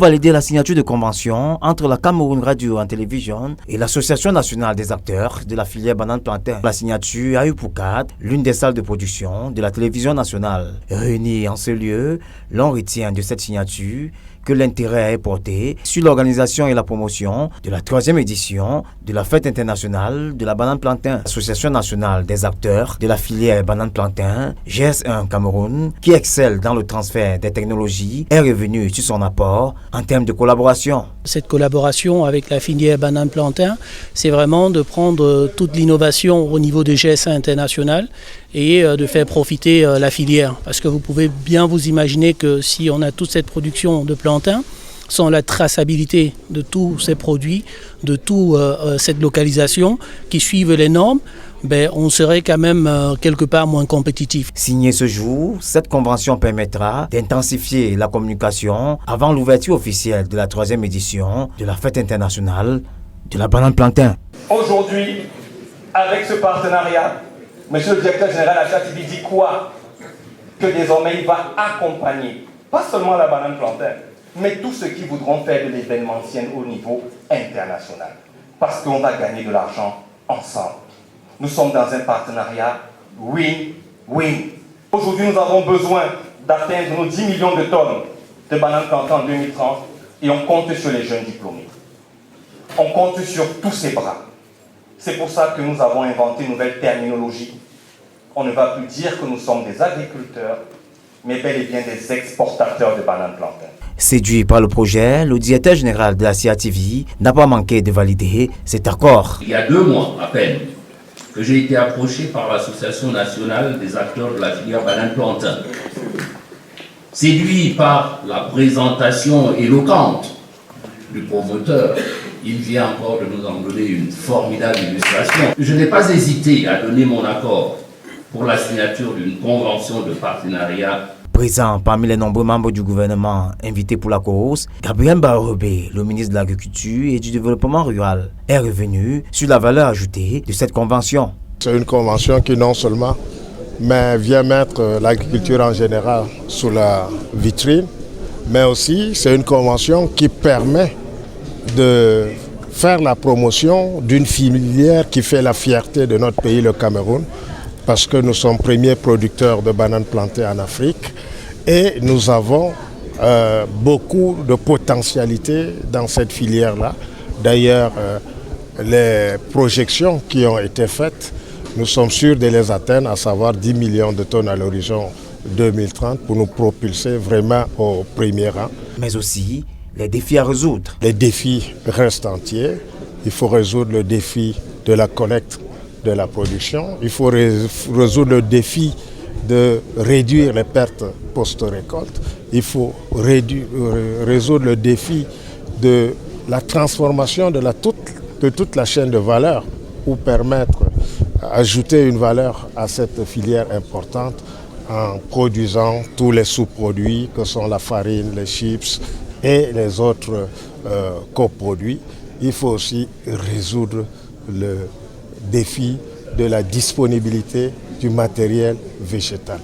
validé la signature de convention entre la Cameroun Radio and Television et l'Association nationale des acteurs de la filière banane-plantain. La signature a eu pour cadre l'une des salles de production de la télévision nationale. Réunis en ce lieu, l'on retient de cette signature que l'intérêt est porté sur l'organisation et la promotion de la 3e édition de la fête internationale de la banane-plantain. L'Association nationale des acteurs de la filière banane-plantain, GS1 Cameroun, qui excelle dans le transfert des technologies, est revenue sur son apport en termes de collaboration. Cette collaboration avec la filière banane-plantain, c'est vraiment de prendre toute l'innovation au niveau de GS1 international et de faire profiter la filière. Parce que vous pouvez bien vous imaginer que si on a toute cette production de plantain, sans la traçabilité de tous ces produits, de toute cette localisation qui suivent les normes, on serait quand même quelque part moins compétitif. Signée ce jour, cette convention permettra d'intensifier la communication avant l'ouverture officielle de la 3e édition de la fête internationale de la banane-plantain. Aujourd'hui, avec ce partenariat, Monsieur le directeur général de la CATV dit quoi? Que désormais il va accompagner, pas seulement la banane-plantain, mais tous ceux qui voudront faire de l'événementiel au niveau international. Parce qu'on va gagner de l'argent ensemble. Nous sommes dans un partenariat win-win. Aujourd'hui, nous avons besoin d'atteindre nos 10 millions de tonnes de bananes plantain en 2030 et on compte sur les jeunes diplômés. On compte sur tous ces bras. C'est pour ça que nous avons inventé une nouvelle terminologie. On ne va plus dire que nous sommes des agriculteurs, mais bel et bien des exportateurs de bananes plantain. Séduit par le projet, le directeur général de la CATV n'a pas manqué de valider cet accord. Il y a 2 mois à peine que j'ai été approché par l'Association nationale des acteurs de la filière banane-plantain. Séduit par la présentation éloquente du promoteur, il vient encore de nous en donner une formidable illustration. Je n'ai pas hésité à donner mon accord pour la signature d'une convention de partenariat. Présent parmi les nombreux membres du gouvernement invités pour la cause, Gabriel Barobé, le ministre de l'Agriculture et du Développement rural, est revenu sur la valeur ajoutée de cette convention. C'est une convention qui non seulement vient mettre l'agriculture en général sous la vitrine, mais aussi c'est une convention qui permet de faire la promotion d'une filière qui fait la fierté de notre pays, le Cameroun, parce que nous sommes premiers producteurs de bananes plantées en Afrique et nous avons beaucoup de potentialité dans cette filière-là. D'ailleurs, les projections qui ont été faites, nous sommes sûrs de les atteindre, à savoir 10 millions de tonnes à l'horizon 2030 pour nous propulser vraiment au premier rang. Mais aussi les défis à résoudre. Les défis restent entiers. Il faut résoudre le défi de la collecte de la production. Il faut résoudre le défi de réduire les pertes post-récolte. Il faut résoudre le défi de la transformation de toute la chaîne de valeur pour permettre d'ajouter une valeur à cette filière importante en produisant tous les sous-produits que sont la farine, les chips et les autres coproduits. Il faut aussi résoudre le défi de la disponibilité du matériel végétal.